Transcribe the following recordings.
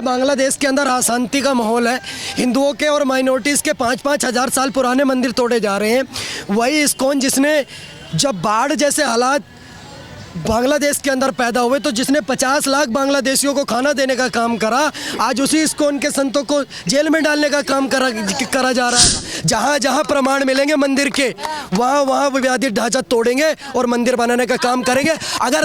बांग्लादेश के अंदर अशांति का माहौल है। हिंदुओं के और माइनॉरिटीज़ के 5-5 हज़ार साल पुराने मंदिर तोड़े जा रहे हैं। वही इस्कॉन जिसने जब बाढ़ जैसे हालात बांग्लादेश के अंदर पैदा हुए तो जिसने 50 लाख बांग्लादेशियों को खाना देने का काम करा, आज उसी इस्कॉन के संतों को जेल में डालने का काम करा जा रहा है। जहाँ जहाँ प्रमाण मिलेंगे मंदिर के वहाँ वहाँ बुनियादी ढांचा तोड़ेंगे और मंदिर बनाने का काम करेंगे। अगर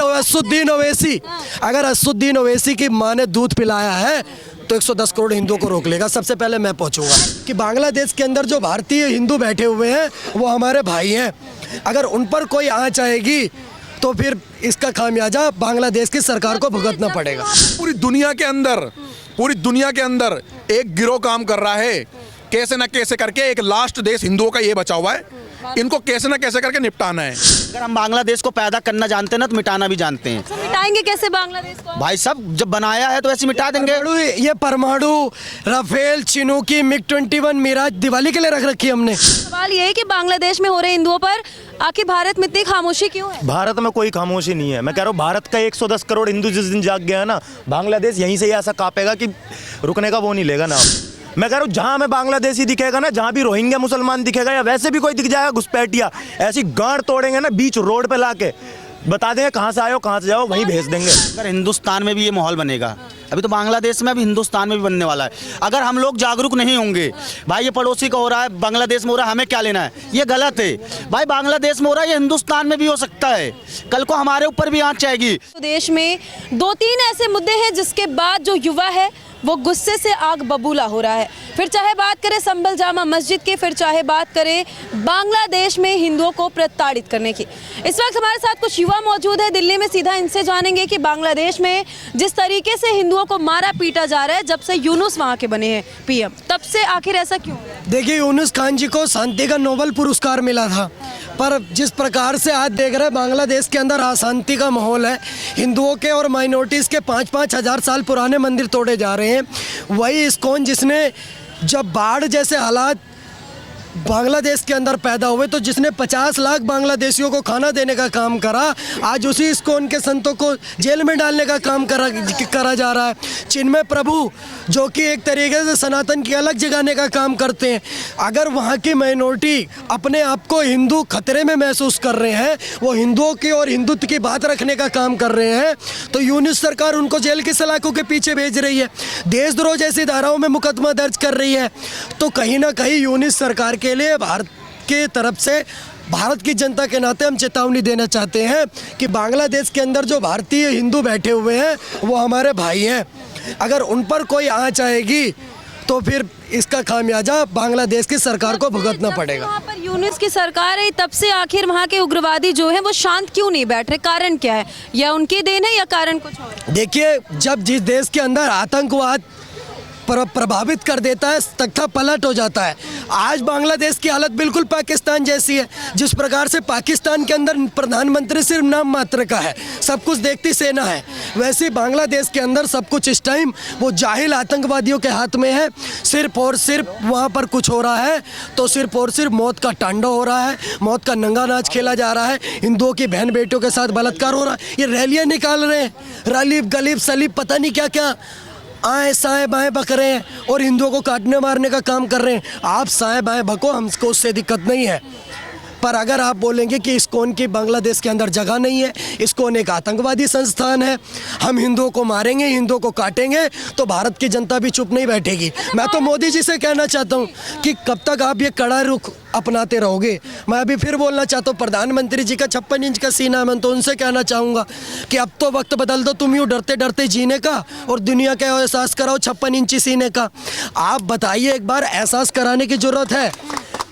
असुद्दीन ओवैसी की माँ ने दूध पिलाया है तो 110 करोड़ हिंदुओं को रोक लेगा। सबसे पहले मैं पहुंचूंगा कि बांग्लादेश के अंदर जो भारतीय हिंदू बैठे हुए हैं वो हमारे भाई हैं। अगर उन पर कोई आँच आएगी तो फिर इसका खामियाजा बांग्लादेश की सरकार को भुगतना पड़ेगा। पूरी दुनिया के अंदर एक गिरोह काम कर रहा है। कैसे न कैसे करके एक लास्ट देश हिंदुओं का ये बचा हुआ है, इनको कैसे न कैसे करके निपटाना है। अगर हम बांग्लादेश को पैदा करना जानते हैं ना तो मिटाना भी जानते हैं। तो मिटाएंगे कैसे बांग्लादेश को? भाई सब जब बनाया है तो ऐसे मिटा देंगे। ये परमाणु, राफेल, चिनूकी, मिग-21 मिराज दिवाली के लिए रख रखी है हमने। सवाल ये है कि बांग्लादेश में हो रहे हिंदुओं पर आखिर भारत में इतनी खामोशी क्यों है? भारत में कोई खामोशी नहीं है। मैं कह रहा हूँ भारत का 110 करोड़ हिंदू जिस दिन जाग गया ना, बांग्लादेश यहीं से ही ऐसा कांपेगा कि रुकने का वो नहीं लेगा ना। मैं कह रहा हूँ जहाँ हमें बांग्लादेशी दिखेगा ना, जहाँ भी रोहिंग्या मुसलमान दिखेगा या वैसे भी कोई दिख जाएगा घुसपैठिया, ऐसी गांड तोड़ेंगे ना बीच रोड पे लाके, बता देंगे कहाँ से आए हो कहाँ से जाओ, वहीं भेज देंगे। अगर हिंदुस्तान में भी ये माहौल बनेगा, अभी तो बांग्लादेश में, अभी हिंदुस्तान में भी बनने वाला है। अगर हम लोग जागरूक नहीं होंगे, भाई ये पड़ोसी का हो रहा है, बांग्लादेश में हो रहा है, हमें क्या लेना है, ये गलत है। भाई बांग्लादेश में हो रहा है, ये हिंदुस्तान में भी हो सकता है, कल को हमारे ऊपर भी आँच आएगी। देश में 2-3 ऐसे मुद्दे हैं जिसके बाद जो युवा है वो गुस्से से आग बबूला हो रहा है। फिर चाहे बात करें संभल जामा मस्जिद की, फिर चाहे बात करें बांग्लादेश में हिंदुओं को प्रताड़ित करने की। इस वक्त हमारे साथ कुछ युवा मौजूद है दिल्ली में। सीधा इनसे जानेंगे कि बांग्लादेश में जिस तरीके से हिंदुओं को मारा पीटा जा रहा है जब से यूनुस वहाँ के बने हैं पीएम, तब से आखिर ऐसा क्यों? देखिए, यूनुस खान जी को शांति का नोबेल पुरस्कार मिला था, पर जिस प्रकार से आज देख रहे हैं बांग्लादेश के अंदर अशांति का माहौल है। हिंदुओं के और माइनॉरिटीज़ के 5-5 हज़ार साल पुराने मंदिर तोड़े जा रहे हैं। वही इस्कॉन जिसने जब बाढ़ जैसे हालात बांग्लादेश के अंदर पैदा हुए तो जिसने 50 लाख बांग्लादेशियों को खाना देने का काम करा, आज उसी इस्कॉन के संतों को जेल में डालने का काम करा जा रहा है। चिन्मय प्रभु जो कि एक तरीके से सनातन की अलग जगाने का काम करते हैं। अगर वहाँ की माइनॉरिटी अपने आप को हिंदू खतरे में महसूस कर रहे हैं, वो हिंदुओं की और हिंदुत्व की बात रखने का काम कर रहे हैं, तो यूनुस सरकार उनको जेल की सलाखों के पीछे भेज रही है, देशद्रोह जैसी धाराओं में मुकदमा दर्ज कर रही है। तो कहीं ना कहीं यूनुस सरकार के लिए भारत के तरफ से, भारत की जनता के नाते हम चेतावनी देना चाहते हैं कि बांग्लादेश के अंदर जो भारतीय हिंदू बैठे हुए हैं वो हमारे भाई हैं। अगर उन पर कोई आँच आएगी तो फिर इसका खामियाजा बांग्लादेश की सरकार को भुगतना पड़ेगा। वहाँ पर यूनुस की सरकार है, तब से आखिर वहाँ के उग्रवादी जो है वो शांत क्यों नहीं बैठ रहे? कारण क्या है? या उनकी देन है या कारण कुछ और? देखिए, जब जिस देश के अंदर आतंकवाद प्रभावित कर देता है, तख्ता पलट हो जाता है। आज बांग्लादेश की हालत बिल्कुल पाकिस्तान जैसी है। जिस प्रकार से पाकिस्तान के अंदर प्रधानमंत्री सिर्फ नाम मात्र का है, सब कुछ देखती सेना है, वैसे बांग्लादेश के अंदर सब कुछ इस टाइम वो जाहिल आतंकवादियों के हाथ में है। सिर्फ और सिर्फ वहाँ पर कुछ हो रहा है तो सिर्फ और सिर्फ मौत का तांडव हो रहा है, मौत का नंगा नाच खेला जा रहा है, हिंदुओं की बहन बेटियों के साथ बलात्कार हो रहा है। ये रैलियाँ निकाल रहे हैं, रालीब गलीब सलीब पता नहीं क्या क्या, आए साएं बाएं बक रहे हैं और हिंदुओं को काटने मारने का काम कर रहे हैं। आप साएं बाएं बको, हमको उससे दिक्कत नहीं है, पर अगर आप बोलेंगे कि इस्कॉन की बांग्लादेश के अंदर जगह नहीं है, इस्कॉन एक आतंकवादी संस्थान है, हम हिंदुओं को मारेंगे, हिंदुओं को काटेंगे, तो भारत की जनता भी चुप नहीं बैठेगी। मैं तो मोदी जी से कहना चाहता हूँ कि कब तक आप ये कड़ा रुख अपनाते रहोगे। मैं अभी फिर बोलना चाहता हूँ, प्रधानमंत्री जी का 56 इंच का सीना, मैं तो उनसे कहना चाहूँगा कि अब तो वक्त बदल दो तुम यूँ डरते डरते जीने का और दुनिया का एहसास कराओ 56 इंची सीने का। आप बताइए, एक बार एहसास कराने की ज़रूरत है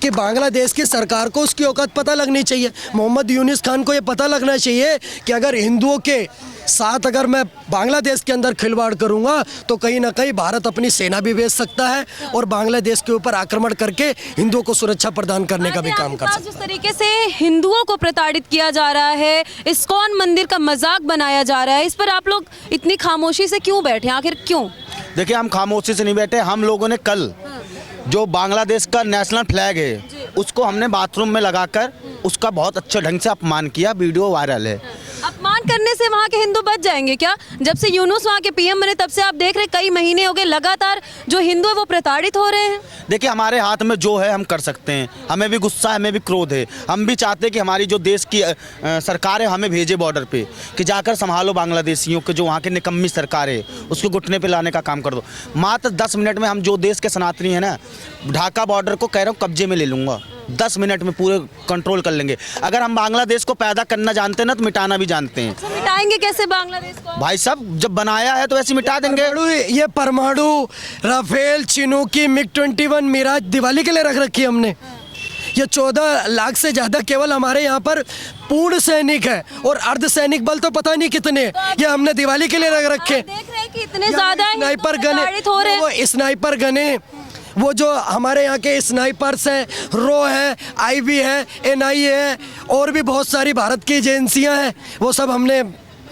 कि बांग्लादेश की सरकार को उसकी औकात पता लगनी चाहिए। मोहम्मद यूनुस खान को ये पता लगना चाहिए कि अगर हिंदुओं के साथ अगर मैं बांग्लादेश के अंदर खिलवाड़ करूंगा तो कहीं ना कहीं भारत अपनी सेना भी भेज सकता है और बांग्लादेश के ऊपर आक्रमण करके हिंदुओं को सुरक्षा प्रदान करने का भी काम कर सकता है। जिस तरीके से हिंदुओं को प्रताड़ित किया जा रहा है, इस्कॉन मंदिर का मजाक बनाया जा रहा है, इस पर आप लोग इतनी खामोशी से क्यों बैठे? आखिर क्यों? देखिए, हम खामोशी से नहीं बैठे। हम लोगों ने कल जो बांग्लादेश का नेशनल फ्लैग है उसको हमने बाथरूम में लगाकर उसका बहुत अच्छे ढंग से अपमान किया, वीडियो वायरल है। अपमान करने से वहाँ के हिंदू बच जाएंगे क्या? जब से यूनुस वहाँ के पीएम बने तब से आप देख रहे कई महीने हो गए लगातार जो हिंदू है वो प्रताड़ित हो रहे हैं। देखिए हमारे हाथ में जो है हम कर सकते हैं, हमें भी गुस्सा है, हमें भी क्रोध है, हम भी चाहते हैं कि हमारी जो देश की सरकार है हमें भेजे बॉर्डर पे कि जाकर संभालो बांग्लादेशियों के जो वहाँ की निकम्मी सरकार है उसको घुटने पे लाने का काम कर दो। मात्र 10 मिनट में हम जो देश के सनातनी है ना ढाका बॉर्डर को कह रहा हूँ कब्जे में ले लूँगा, 10 मिनट में पूरे कंट्रोल कर लेंगे। अगर हम बांग्लादेश को पैदा करना जानते हैं ना तो मिटाना भी जानते हैं। तो मिटाएंगे कैसे बांग्लादेश को? भाई साहब जब बनाया है तो ऐसे मिटा देंगे। ये परमाणु, राफेल, चिनूकी, मिग-21 मिराज दिवाली के लिए रख रखी है हमने। ये 14 लाख से ज़्यादा केवल हमारे यहाँ पर पूर्ण सैनिक है और अर्ध सैनिक बल तो पता नहीं कितने हैं। ये हमने दिवाली के लिए रख रखे। देख रहे हैं कि इतने ज्यादा स्नाइपर गने, हो रहे हैं। वो स्नाइपर गने, वो जो हमारे यहाँ के स्नाइपर्स हैं, रो है, आईबी है, एनआईए है और भी बहुत सारी भारत की एजेंसियां हैं, वो सब हमने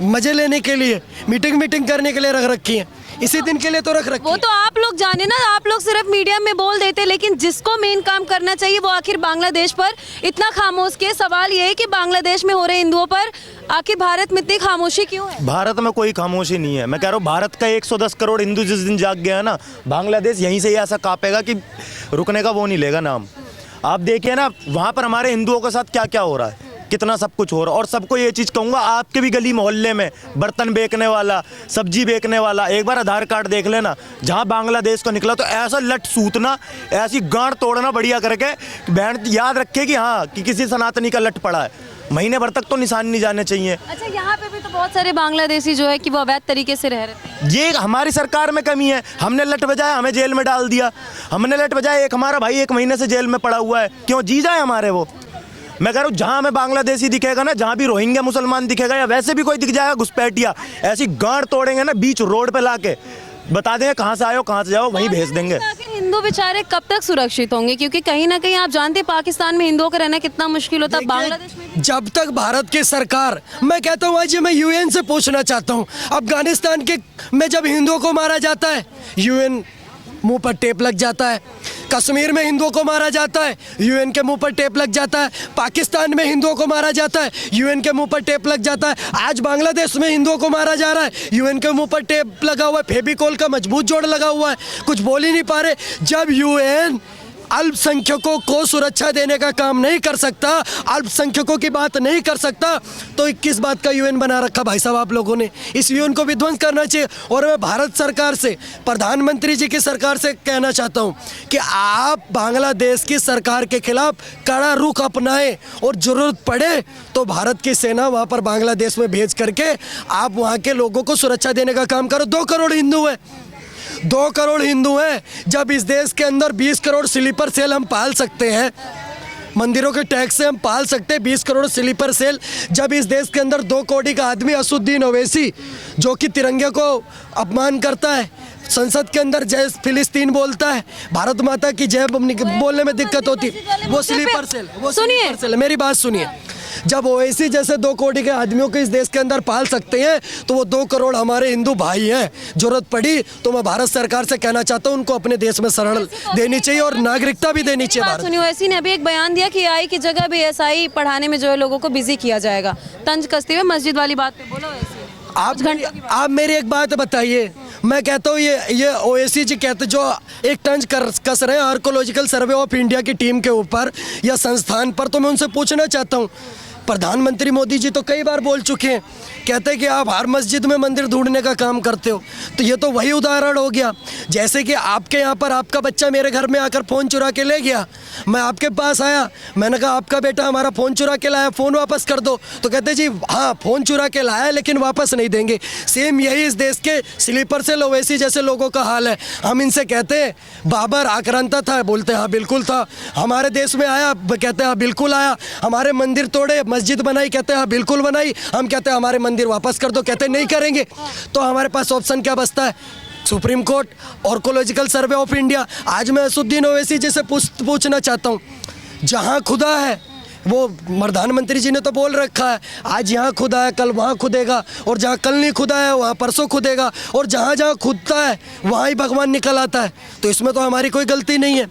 मजे लेने के लिए मीटिंग करने के लिए रख रखी हैं। इसी दिन के लिए तो रख रखी वो तो आप लोग जाने ना, आप लोग सिर्फ मीडिया में बोल देते, लेकिन जिसको मेन काम करना चाहिए वो आखिर बांग्लादेश पर इतना खामोश के। सवाल ये है कि बांग्लादेश में हो रहे हिंदुओं पर आखिर भारत में इतनी खामोशी क्यों है? भारत में कोई खामोशी नहीं है। मैं कह रहा हूँ भारत का 110 करोड़ हिंदू जिस दिन जाग गया ना, बांग्लादेश यहीं से ही ऐसा कांपेगा कि रुकने का वो नहीं लेगा नाम। आप देखिए ना वहाँ पर हमारे हिंदुओं के साथ क्या क्या हो रहा है, कितना सब कुछ हो रहा है। और सबको ये चीज़ कहूँगा, आपके भी गली मोहल्ले में बर्तन बेचने वाला, सब्जी बेचने वाला, एक बार आधार कार्ड देख लेना, जहाँ बांग्लादेश को निकला तो ऐसा लट सूतना, ऐसी गांड तोड़ना बढ़िया करके, बहन याद रखे कि हाँ कि किसी सनातनी का लट पड़ा है, महीने भर तक तो निशान नहीं जाने चाहिए। अच्छा, यहाँ पे भी तो बहुत सारे बांग्लादेशी जो है कि वो अवैध तरीके से रह रहे हैं। ये हमारी सरकार में कमी है। हमने लट बजाया, हमें जेल में डाल दिया। हमने लट बजाया, एक हमारा भाई 1 महीने से जेल में पड़ा हुआ है। क्यों? जी जाए हमारे वो। मैं कह रहा हूँ जहाँ हमें बांग्लादेशी दिखेगा ना, जहाँ भी रोहिंग्या मुसलमान दिखेगा या वैसे भी कोई दिख जाएगा घुसपैठिया, ऐसी गांड तोड़ेंगे ना बीच रोड पे लाके, बता देंगे कहाँ से आयो कहाँ से जाओ, वहीं भेज देंगे। हिंदू बेचारे कब तक सुरक्षित होंगे? क्योंकि कहीं ना कहीं आप जानते हैं पाकिस्तान में हिंदुओं का रहना कितना मुश्किल होता है, बांग्लादेश में भी। जब तक भारत की सरकार, मैं कहता हूँ आज मैं यूएन से पूछना चाहता हूँ, अफगानिस्तान के में जब हिंदुओं को मारा जाता है यूएन मुंह पर टेप लग जाता है, कश्मीर में हिंदुओं को मारा जाता है यूएन के मुंह पर टेप लग जाता है, पाकिस्तान में हिंदुओं को मारा जाता है यूएन के मुंह पर टेप लग जाता है, आज बांग्लादेश में हिंदुओं को मारा जा रहा है यूएन के मुंह पर टेप लगा हुआ है, फेविकोल का मजबूत जोड़ लगा हुआ है, कुछ बोल ही नहीं पा रहे। जब यूएन अल्पसंख्यकों को सुरक्षा देने का काम नहीं कर सकता, अल्पसंख्यकों की बात नहीं कर सकता, तो किस बात का यूएन बना रखा भाई साहब आप लोगों ने? इस यूएन को विध्वंस करना चाहिए। और मैं भारत सरकार से, प्रधानमंत्री जी की सरकार से कहना चाहता हूं कि आप बांग्लादेश की सरकार के खिलाफ कड़ा रुख अपनाएं और जरूरत पड़े तो भारत की सेना वहां पर बांग्लादेश में भेज करके आप वहां के लोगों को सुरक्षा देने का काम करो। 2 करोड़ हिंदू है, 2 करोड़ हिंदू हैं। जब इस देश के अंदर 20 करोड़ स्लीपर सेल हम पाल सकते हैं, मंदिरों के टैक्स से हम पाल सकते हैं 20 करोड़ स्लीपर सेल, जब इस देश के अंदर 2 करोड़ का आदमी असुद्दीन ओवैसी जो कि तिरंगे को अपमान करता है, संसद के अंदर जय फिलिस्तीन बोलता है, भारत माता की जय बोलने में दिक्कत होती, वो स्लीपर सेल, वो स्लीपर सेल। मेरी बात सुनिए, जब ओवैसी जैसे 2 करोड़ के आदमियों को इस देश के अंदर पाल सकते हैं तो वो 2 करोड़ हमारे हिंदू भाई हैं। जरूरत पड़ी तो मैं भारत सरकार से कहना चाहता हूँ उनको अपने देश में शरण देनी चाहिए और नागरिकता भी देनी चाहिए। भारत सुनी, ओवैसी ने अभी एक बयान दिया कि आई की जगह बीएसआई पढ़ाने में जो है लोगों को बिजी किया जाएगा, तंज कसते हुए मस्जिद वाली बात पे बोला ओवैसी। आप मेरी एक बात बताइए, मैं कहता हूँ ये ओवैसी जी कहते जो एक तंज कस रहे हैं आर्कोलॉजिकल सर्वे ऑफ इंडिया की टीम के ऊपर या संस्थान पर, तो मैं उनसे पूछना चाहता हूँ, प्रधानमंत्री मोदी जी तो कई बार बोल चुके हैं, कहते हैं कि आप हर मस्जिद में मंदिर ढूंढने का काम करते हो, तो ये तो वही उदाहरण हो गया जैसे कि आपके यहाँ पर आपका बच्चा मेरे घर में आकर फ़ोन चुरा के ले गया, मैं आपके पास आया, मैंने कहा आपका बेटा हमारा फ़ोन चुरा के लाया, फ़ोन वापस कर दो, तो कहते जी हाँ फ़ोन चुरा के लाया लेकिन वापस नहीं देंगे। सेम यही इस देश के स्लीपर सेल ओवैसी जैसे लोगों का हाल है। हम इनसे कहते हैं बाबर आक्रांता था, बोलते हाँ बिल्कुल था, हमारे देश में आया, कहते हैं हाँ बिल्कुल आया, हमारे मंदिर तोड़े मस्जिद बनाई, कहते हैं हाँ बिल्कुल बनाई, हम कहते हैं हमारे मंदिर वापस कर दो, कहते हैं नहीं करेंगे, तो हमारे पास ऑप्शन क्या बचता है? Supreme court, archaeological survey of India. आज मैं असुद्दीन ओवैसी जी से पूछना चाहता हूँ, जहाँ खुदा है वो प्रधानमंत्री जी ने तो बोल रखा है आज यहाँ खुदा है कल वहाँ खुदेगा, और जहाँ कल नहीं खुदा है वहाँ परसों खुदेगा, और जहाँ जहाँ खुदता है वहाँ ही भगवान निकल आता है। तो इसमें तो हमारी कोई गलती नहीं है,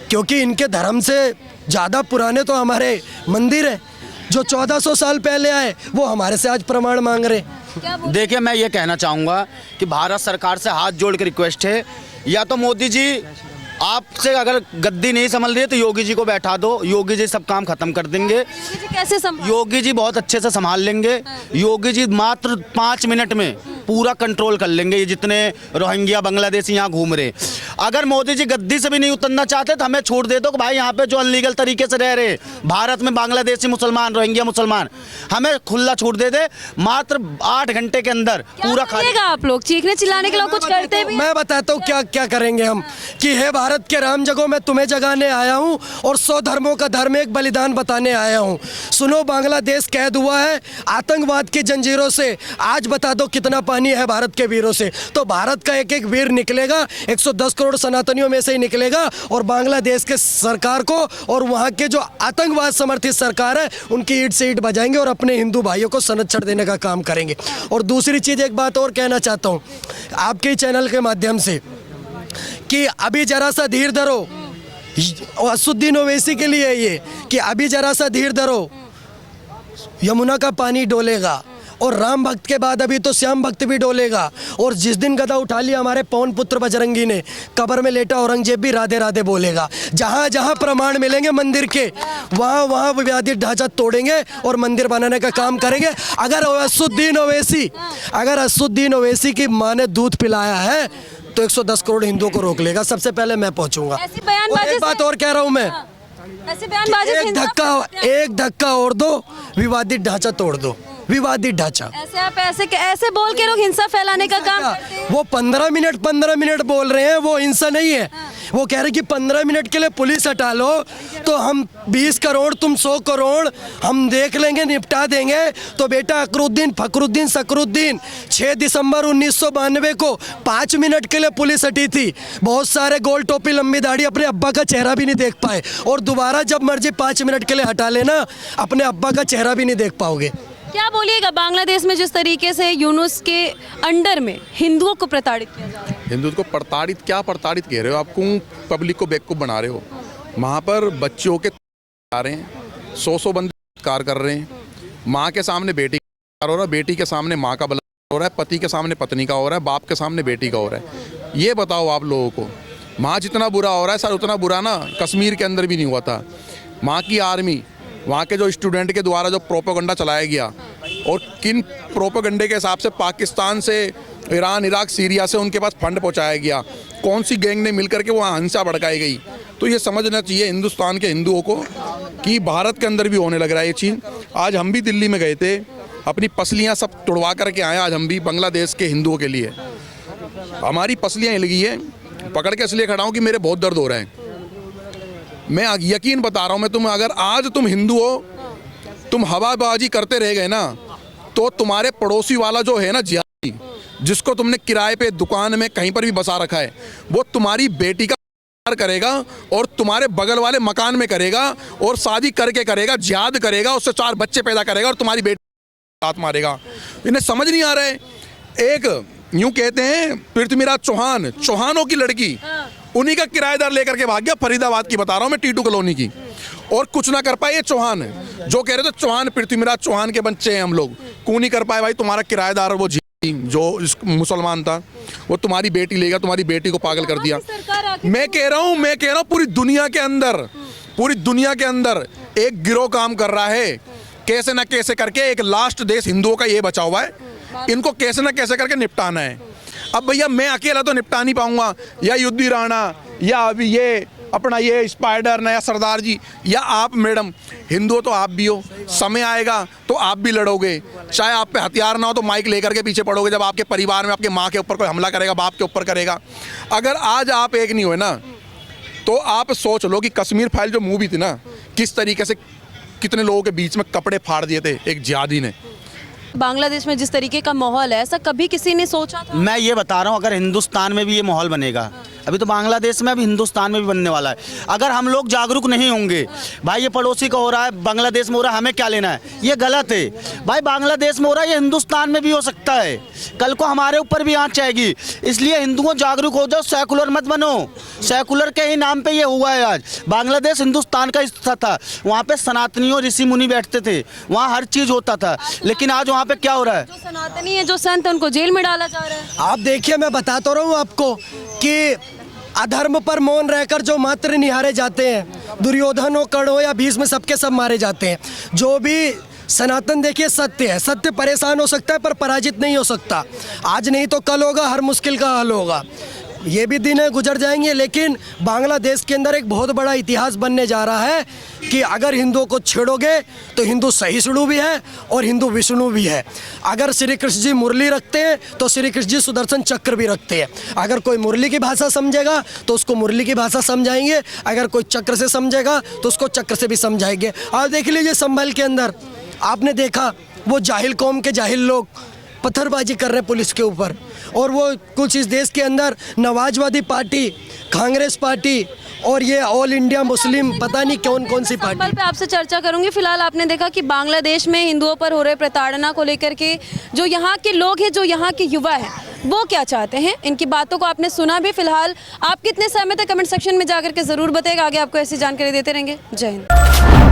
क्योंकि इनके धर्म से ज़्यादा पुराने तो हमारे मंदिर हैं। जो 1400 साल पहले आए वो हमारे से आज प्रमाण मांग रहे हैं। क्या बोल देखिए मैं ये कहना चाहूँगा कि भारत सरकार से हाथ जोड़ के रिक्वेस्ट है, या तो मोदी जी आपसे अगर गद्दी नहीं संभल रही है तो योगी जी को बैठा दो, योगी जी सब काम खत्म कर देंगे। योगी जी कैसे संभाल योगी जी बहुत अच्छे से संभाल लेंगे। योगी जी मात्र 5 मिनट में पूरा कंट्रोल कर लेंगे ये जितने रोहिंग्या बांग्लादेशी यहाँ घूम रहे। अगर मोदी जी गद्दी से भी नहीं उतरना चाहते तो हमें छूट दे दो कि भाई यहाँ पे जो अनलीगल तरीके से रह रहे भारत में बांग्लादेशी मुसलमान, रोहिंग्या मुसलमान, हमें खुला छूट दे दे। मात्र 8 घंटे के अंदर पूरा करिएगा आप लोग? चीखने चिल्लाने के लिए कुछ करते भी? मैं बताता हूँ क्या क्या करेंगे हम कि हे भारत के राम जगो मैं तुम्हें जगाने आया हूँ और 100 धर्मों का धर्म एक बलिदान बताने आया हूँ। सुनो, बांग्लादेश कैद हुआ है आतंकवाद की जंजीरों से। आज बता दो कितना पानी है भारत के वीरों से। तो भारत का एक एक वीर निकलेगा, 110 करोड़ सनातनियों में से ही निकलेगा और बांग्लादेश के सरकार को और वहाँ के जो आतंकवाद समर्थित सरकार है उनकी ईंट से ईंट बजाएंगे और अपने हिंदू भाइयों को संरक्षण देने का काम करेंगे। और दूसरी चीज़ एक बात और कहना चाहता हूँ आपके चैनल के माध्यम से कि अभी जरा सा धीर धरो। असुद्दीन ओवैसी के लिए ये कि अभी जरा सा धीर धरो, यमुना का पानी डोलेगा और राम भक्त के बाद अभी तो श्याम भक्त भी डोलेगा। और जिस दिन गदा उठा लिया हमारे पवन पुत्र बजरंगी ने, कब्र में लेटा औरंगजेब भी राधे राधे बोलेगा। जहाँ जहाँ प्रमाण मिलेंगे मंदिर के वहाँ वहाँ विवादित ढांचा तोड़ेंगे और मंदिर बनाने का काम करेंगे। अगर असुद्दीन ओवैसी की माँ ने दूध पिलाया है तो 110 करोड़ हिंदुओं को रोक लेगा। सबसे पहले मैं पहुंचूंगा। ऐसी बयानबाजी एक बात से- और कह रहा हूं मैं, ऐसे बयानबाजी से एक धक्का और दो, विवादित ढांचा तोड़ दो, विवादित ढांचा। ऐसे आप ऐसे बोल के लोग हिंसा फैलाने का काम करते हैं। वो 15 मिनट बोल रहे हैं, वो हिंसा नहीं है। वो कह रहे कि 15 मिनट के लिए पुलिस हटा लो तो हम 20 करोड़ तुम 100 करोड़ हम देख लेंगे, निपटा देंगे। तो बेटा अकरुद्दीन फकरुद्दीन सकरुद्दीन 6 दिसंबर 1992 को 5 मिनट के लिए पुलिस हटी थी। बहुत सारे गोल टोपी लंबी दाढ़ी अपने अब्बा का चेहरा भी नहीं देख पाए और दोबारा जब मर्जी 5 मिनट के लिए हटा लेना, अपने अब्बा का चेहरा भी नहीं देख पाओगे। क्या बोलिएगा बांग्लादेश में जिस तरीके से यूनुस के अंडर में हिंदुओं को प्रताड़ित किया जा रहा है? हिंदू को प्रताड़ित कह रहे हो आप? क्यों पब्लिक को बेवकूफ़ बना रहे हो? वहाँ पर बच्चों के आ रहे हैं, 100 बंदे कार कर रहे हैं। माँ के सामने बेटी का हो रहा है, बेटी के सामने माँ का बलात्कार हो रहा है, पति के सामने पत्नी का हो रहा है, बाप के सामने बेटी का हो रहा है। ये बताओ आप लोगों को, माँ जितना बुरा हो रहा है सर उतना बुरा ना कश्मीर के अंदर भी नहीं हुआ था। माँ की आर्मी, वहाँ के जो स्टूडेंट के द्वारा जो प्रोपेगेंडा चलाया गया और किन प्रोपेगेंडे के हिसाब से पाकिस्तान से, ईरान, इराक, सीरिया से उनके पास फंड पहुँचाया गया, कौन सी गैंग ने मिलकर के वहाँ हिंसा भड़काई गई। तो ये समझना चाहिए हिंदुस्तान के हिंदुओं को कि भारत के अंदर भी होने लग रहा है ये चीज़। आज हम भी दिल्ली में गए थे, अपनी पसलियाँ सब तुड़वा करके आए। आज हम भी बांग्लादेश के हिंदुओं के लिए, हमारी पसलियाँ हिल गई है, पकड़ के इसलिए खड़ा हूँ कि मेरे बहुत दर्द हो रहे हैं। मैं यकीन बता रहा हूँ मैं तुम्हें, अगर आज तुम हिंदू हो, तुम हवाबाजी करते रह गए ना, तो तुम्हारे पड़ोसी वाला जो है ना जिहादी, जिसको तुमने किराए पे दुकान में कहीं पर भी बसा रखा है, वो तुम्हारी बेटी का करेगा और तुम्हारे बगल वाले मकान में करेगा और शादी करके करेगा, जिहाद करेगा, उससे 4 बच्चे पैदा करेगा और तुम्हारी बेटी हाथ मारेगा। इन्हें समझ नहीं आ रहा है। एक यूं कहते हैं पृथ्वीराज चौहान, चौहानों की लड़की, उन्हीं का किराएदार लेकर के भाग गया। फरीदाबाद की बता रहा हूँ मैं, टीटू कॉलोनी की, और कुछ ना कर पाए ये चौहान। जो कह रहे थे चौहान, पृथ्वीराज चौहान के बच्चे हैं हम लोग, क्यों नहीं कर पाए भाई? तुम्हारा किराएदार वो जो मुसलमान था, वो तुम्हारी बेटी लेगा, तुम्हारी बेटी को पागल कर दिया। मैं कह रहा हूँ पूरी दुनिया के अंदर एक गिरोह काम कर रहा है। कैसे ना कैसे करके एक लास्ट देश हिंदुओं का ये बचा हुआ है, इनको कैसे ना कैसे करके निपटाना है। अब भैया मैं अकेला तो निपटा नहीं पाऊंगा, या युद्धि राणा, या अभी ये अपना ये स्पाइडर ना, या सरदार जी, या आप मैडम। हिंदू तो आप भी हो, समय आएगा तो आप भी लड़ोगे। चाहे आप पे हथियार ना हो तो माइक लेकर के पीछे पड़ोगे जब आपके परिवार में आपके माँ के ऊपर कोई हमला करेगा, बाप के ऊपर करेगा। अगर आज आप एक नहीं हुए ना, तो आप सोच लो कि कश्मीर फाइल जो मूवी थी ना, किस तरीके से कितने लोगों के बीच में कपड़े फाड़ दिए थे एक जिहादी ने। बांग्लादेश में जिस तरीके का माहौल है, ऐसा कभी किसी ने सोचा था? मैं ये बता रहा हूँ, अगर हिंदुस्तान में भी ये माहौल बनेगा, अभी तो बांग्लादेश में, अभी हिंदुस्तान में भी बनने वाला है। अगर हम लोग जागरूक नहीं होंगे, भाई ये पड़ोसी का हो रहा है, बांग्लादेश में हो रहा है, हमें क्या लेना है, ये गलत है। भाई बांग्लादेश में हो रहा है, ये हिंदुस्तान में भी हो सकता है, कल को हमारे ऊपर भी आँच आएगी। इसलिए हिंदुओं जागरूक हो जाओ, सेकुलर मत बनो। सेकुलर के ही नाम पे ये हुआ है आज। बांग्लादेश हिंदुस्तान का हिस्सा था, वहाँ पे सनातनियों ऋषि मुनि बैठते थे, वहाँ हर चीज़ होता था, लेकिन आज वहाँ पे क्या हो रहा है? जो सनातनी है, जो संत है, उनको जेल में डाला जा रहा है। आप देखिए, मैं बताता रहा हूँ आपको कि अधर्म पर मौन रहकर जो मात्र निहारे जाते हैं, दुर्योधन हो, कर्ण हो या भीष्म में सबके सब मारे जाते हैं। जो भी सनातन देखिए सत्य है, सत्य परेशान हो सकता है पर पराजित नहीं हो सकता। आज नहीं तो कल होगा, हर मुश्किल का हल होगा। ये भी दिन है, गुजर जाएंगे, लेकिन बांग्लादेश के अंदर एक बहुत बड़ा इतिहास बनने जा रहा है कि अगर हिंदुओं को छेड़ोगे तो हिंदू सहिष्णु भी है और हिंदू विष्णु भी है। अगर श्री कृष्ण जी मुरली रखते हैं तो श्री कृष्ण जी सुदर्शन चक्र भी रखते हैं। अगर कोई मुरली की भाषा समझेगा तो उसको मुरली की भाषा समझाएंगे, अगर कोई चक्र से समझेगा तो उसको चक्र से भी समझाएंगे। आप देख लीजिए संभल के अंदर आपने देखा, वो जाहिल कौम के जाहिल लोग पत्थरबाजी कर रहे हैं पुलिस के ऊपर, और वो कुछ इस देश के अंदर नवाजवादी पार्टी, कांग्रेस पार्टी और ये ऑल इंडिया मुस्लिम पता नहीं कौन कौन सी संभल पार्टी। पे आपसे चर्चा करूंगी। फिलहाल आपने देखा कि बांग्लादेश में हिंदुओं पर हो रहे प्रताड़ना को लेकर के जो यहाँ के लोग हैं, जो यहाँ के युवा हैं, वो क्या चाहते हैं, इनकी बातों को आपने सुना भी। फिलहाल आप कितने सहमत है, कमेंट सेक्शन में जाकर के जरूर बताइएगा। आगे आपको ऐसी जानकारी देते रहेंगे। जय हिंद।